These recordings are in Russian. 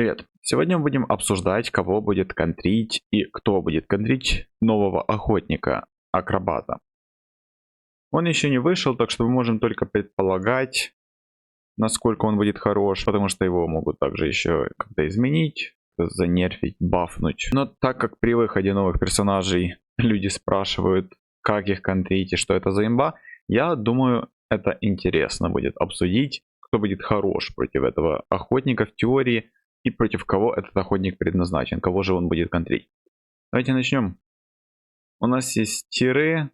Привет! Сегодня мы будем обсуждать, кого будет контрить и кто будет контрить нового охотника, акробата. Он еще не вышел, так что мы можем только предполагать, насколько он будет хорош, потому что его могут также еще как-то изменить, занерфить, бафнуть. Но так как при выходе новых персонажей люди спрашивают, как их контрить и что это за имба, я думаю, это интересно будет обсудить, кто будет хорош против этого охотника в теории, и против кого этот охотник предназначен, кого же он будет контрить. Давайте начнем. У нас есть тиры.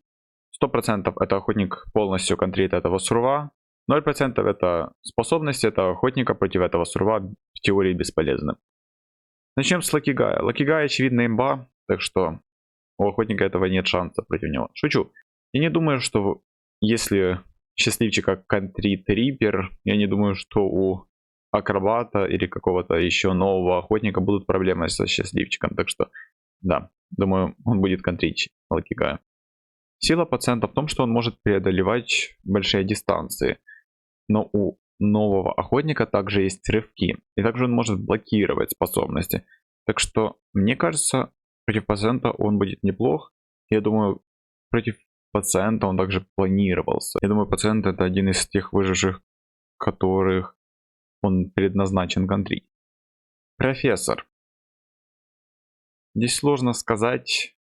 100% это охотник полностью контрит этого сурва. 0% это способности этого охотника против этого сурва в теории бесполезны. Начнем с Лакигая. Лакигай очевидно имба, так что у охотника этого нет шанса против него. Шучу. Я не думаю, что если счастливчика контрит Рипер, я не думаю, что у акробата или какого-то еще нового охотника будут проблемы со счастливчиком. Так что, да, думаю, он будет контрить Лакигая. Сила пациента в том, что он может преодолевать большие дистанции. Но у нового охотника также есть рывки. И также он может блокировать способности. Так что, мне кажется, против пациента он будет неплох. Я думаю, против пациента он также планировался. Я думаю, пациент это один из тех выживших, которых он предназначен контрить. Профессор. Здесь сложно сказать.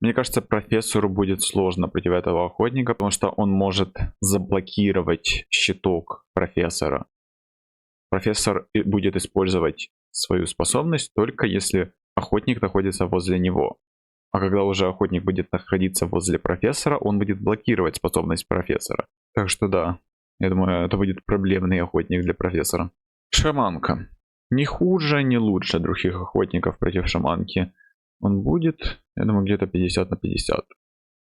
Мне кажется, профессору будет сложно против этого охотника, потому что он может заблокировать щиток профессора. Профессор будет использовать свою способность только если охотник находится возле него. А когда уже охотник будет находиться возле профессора, он будет блокировать способность профессора. Так что да, я думаю, это будет проблемный охотник для профессора. Шаманка. Не хуже, не лучше других охотников против шаманки. Он будет, я думаю, где-то 50 на 50.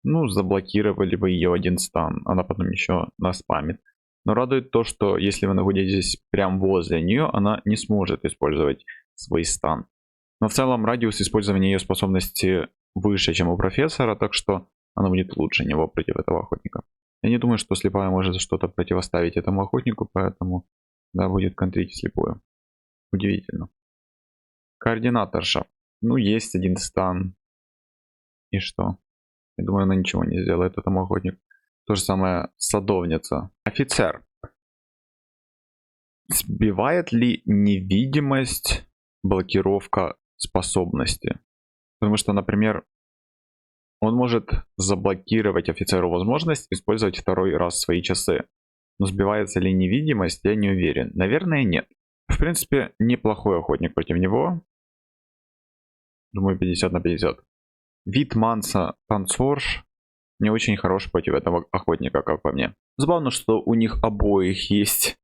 Ну, заблокировали бы ее один стан, она потом еще наспамит. Но радует то, что если вы находитесь прямо возле нее, она не сможет использовать свой стан. Но в целом радиус использования ее способности выше, чем у профессора, так что она будет лучше него против этого охотника. Я не думаю, что слепая может что-то противоставить этому охотнику, поэтому да, будет контрить слепую. Удивительно. Координаторша. Ну, есть один стан. И что? Я думаю, она ничего не сделает этому охотнику. То же самое садовница. Офицер. Сбивает ли невидимость блокировка способности? Потому что, например, он может заблокировать офицеру возможность использовать второй раз свои часы. Но сбивается ли невидимость, я не уверен. Наверное, нет. В принципе, неплохой охотник против него. Думаю, 50 на 50. Вид Манса танцорш не очень хорош против этого охотника, как по мне. Забавно, что у них обоих есть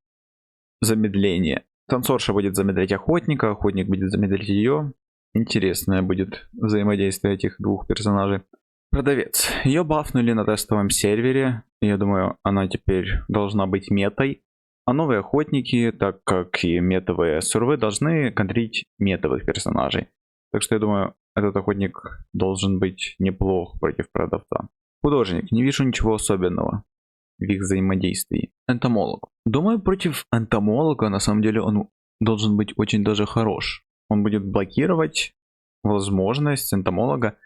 замедление. Танцорша будет замедлять охотника, охотник будет замедлять ее. Интересное будет взаимодействие этих двух персонажей. Продавец. Ее бафнули на тестовом сервере. Я думаю, она теперь должна быть метой. А новые охотники, так как и метовые сурвы, должны контрить метовых персонажей. Так что я думаю, этот охотник должен быть неплох против продавца. Художник. Не вижу ничего особенного в их взаимодействии. Энтомолог. Думаю, против энтомолога на самом деле он должен быть очень даже хорош. Он будет блокировать возможность энтомолога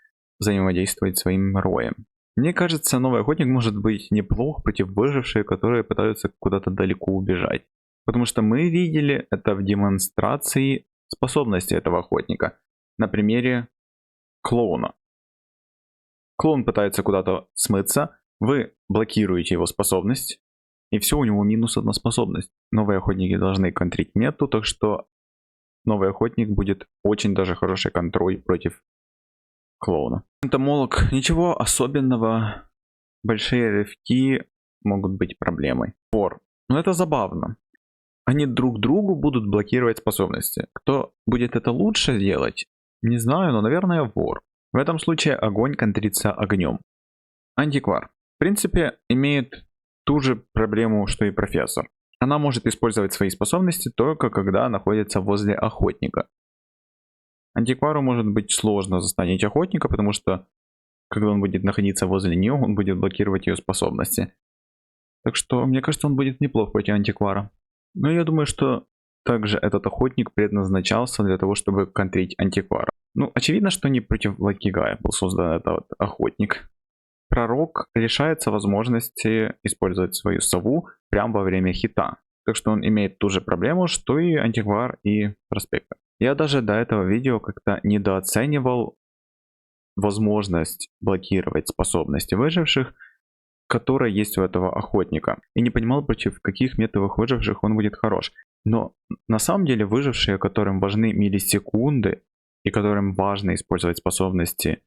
взаимодействовать своим роем. Мне кажется, новый охотник может быть неплох против выживших, которые пытаются куда-то далеко убежать. Потому что мы видели это в демонстрации способности этого охотника. На примере клоуна. Клоун пытается куда-то смыться, вы блокируете его способность, и все, у него минус одна способность. Новые охотники должны контрить мету, так что новый охотник будет очень даже хороший контроль против клоуна. Энтомолог. Ничего особенного. Большие рывки могут быть проблемой. Вор. Но это забавно. Они друг другу будут блокировать способности. Кто будет это лучше делать? Не знаю, но, наверное, вор. В этом случае огонь контрится огнем. Антиквар. В принципе, имеет ту же проблему, что и профессор. Она может использовать свои способности только когда находится возле охотника. Антиквару может быть сложно застанить охотника, потому что когда он будет находиться возле нее, он будет блокировать ее способности. Так что, мне кажется, он будет неплох против антиквара. Но я думаю, что Также этот охотник предназначался для того, чтобы контрить антиквара. Ну, очевидно, что не против Лакигая был создан этот охотник. Пророк лишается возможности использовать свою сову прямо во время хита. Так что он имеет ту же проблему, что и антиквар и проспектор. Я даже до этого видео как-то недооценивал возможность блокировать способности выживших, которая есть у этого охотника. И не понимал, против каких методов выживших он будет хорош. Но на самом деле выжившие, которым важны миллисекунды и которым важно использовать способности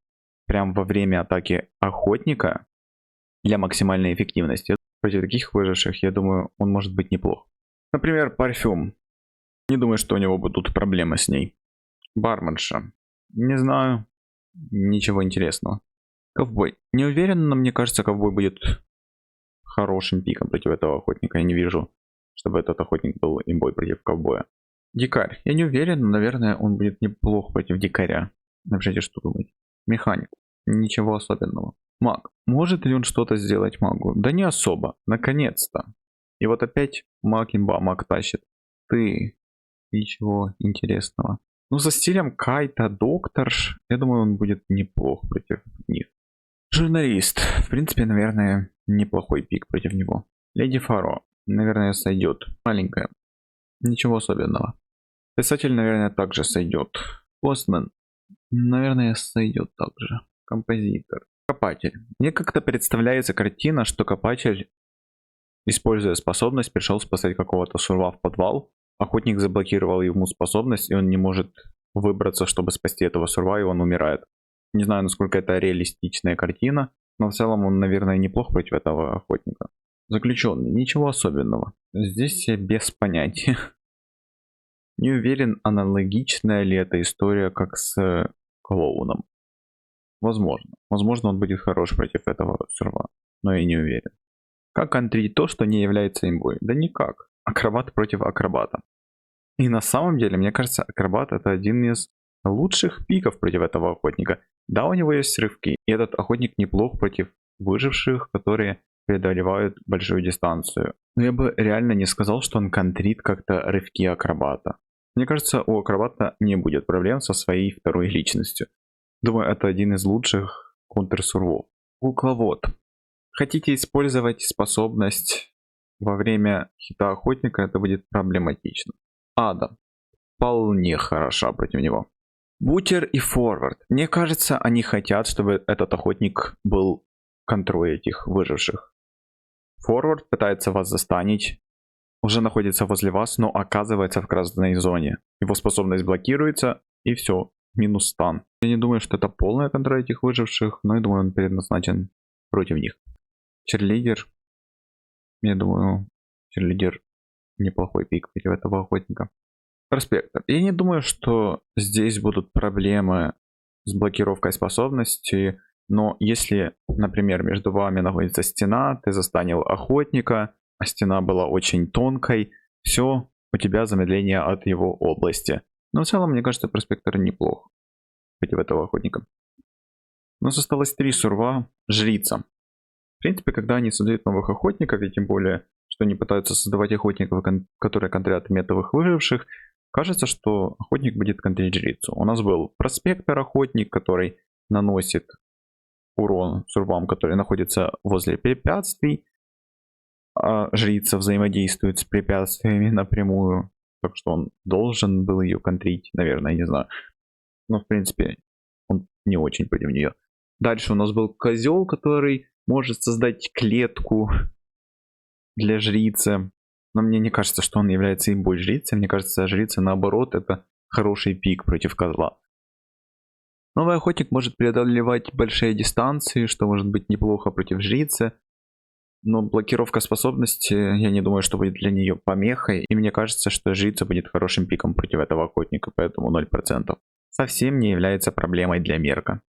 прямо во время атаки охотника для максимальной эффективности, против таких выживших, я думаю, он может быть неплох. Например, парфюм. Не думаю, что у него будут проблемы с ней. Барменша. Не знаю. Ничего интересного. Ковбой. Не уверен, но мне кажется, ковбой будет хорошим пиком против этого охотника. Я не вижу, чтобы этот охотник был имбой против ковбоя. Дикарь. Я не уверен, но, наверное, он будет неплох против дикаря. Напишите, что думаете. Механик. Ничего особенного. Маг. Может ли он что-то сделать магу? Да не особо. Наконец-то. И вот опять маг имба, маг тащит. Ты. Ничего интересного. Ну, за стилем Кайта Докторш, я думаю, он будет неплох против них. Журналист. В принципе, наверное, неплохой пик против него. Леди Фаро. Наверное, сойдет. Маленькая. Ничего особенного. Писатель, наверное, также сойдет. Постмен. Наверное, сойдет также. Композитор. Копатель. Мне как-то представляется картина, что копатель, используя способность, пришел спасать какого-то сурва в подвал. Охотник заблокировал ему способность, и он не может выбраться, чтобы спасти этого сурва, и он умирает. Не знаю, насколько это реалистичная картина, но в целом он, наверное, неплох против этого охотника. Заключенный. Ничего особенного. Здесь я без понятия. Не уверен, аналогичная ли эта история, как с клоуном. Возможно. Возможно, он будет хорош против этого сурва, но я не уверен. Как контрить то, что не является имбой? Да никак. Акробат против акробата. И на самом деле, мне кажется, акробат это один из лучших пиков против этого охотника. Да, у него есть рывки, и этот охотник неплох против выживших, которые преодолевают большую дистанцию. Но я бы реально не сказал, что он контрит как-то рывки акробата. Мне кажется, у акробата не будет проблем со своей второй личностью. Думаю, это один из лучших контрсурвов. Кукловод. Хотите использовать способность во время хита охотника, это будет проблематично. Ада. Вполне хороша против него. Бутер и Форвард. Мне кажется, они хотят, чтобы этот охотник был контроль этих выживших. Форвард пытается вас застанить, уже находится возле вас, но оказывается в красной зоне. Его способность блокируется, и все, минус стан. Я не думаю, что это полная контроль этих выживших, но я думаю, он предназначен против них. Черлидер. Я думаю, черлидер неплохой пик против этого охотника. Проспектор. Я не думаю, что здесь будут проблемы с блокировкой способности, но если, например, между вами находится стена, ты застанил охотника, а стена была очень тонкой, все, у тебя замедление от его области. Но в целом, мне кажется, проспектор неплох против этого охотника. У нас осталось 3 сурва. Жрица. В принципе, когда они создают новых охотников, и тем более, что они пытаются создавать охотников, которые контрят метовых выживших, кажется, что охотник будет контрить жрицу. У нас был проспектор охотник, который наносит урон сурвам, которые находятся возле препятствий, а жрица взаимодействует с препятствиями напрямую, так что он должен был ее контрить, наверное, не знаю. Но в принципе, он не очень против нее. Дальше у нас был козел, который может создать клетку для жрицы. Но мне не кажется, что он является имбой жрицы. Мне кажется, жрица наоборот это хороший пик против козла. Новый охотник может преодолевать большие дистанции, что может быть неплохо против жрицы. Но блокировка способности, я не думаю, что будет для нее помехой. И мне кажется, что жрица будет хорошим пиком против этого охотника, поэтому 0%. Совсем не является проблемой для мерка.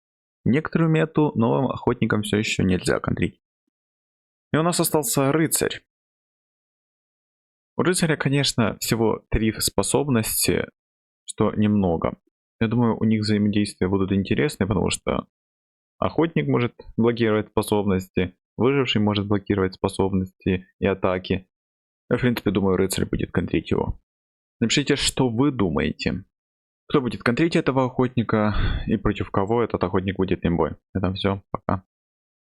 Некоторую мету новым охотникам все еще нельзя контрить. И у нас остался рыцарь. У рыцаря, конечно, всего 3 способности, что немного. Я думаю, у них взаимодействия будут интересны, потому что охотник может блокировать способности, выживший может блокировать способности и атаки. Я, в принципе, думаю, рыцарь будет контрить его. Напишите, что вы думаете. Кто будет контрить этого охотника и против кого этот охотник будет имбой. Это все. Пока.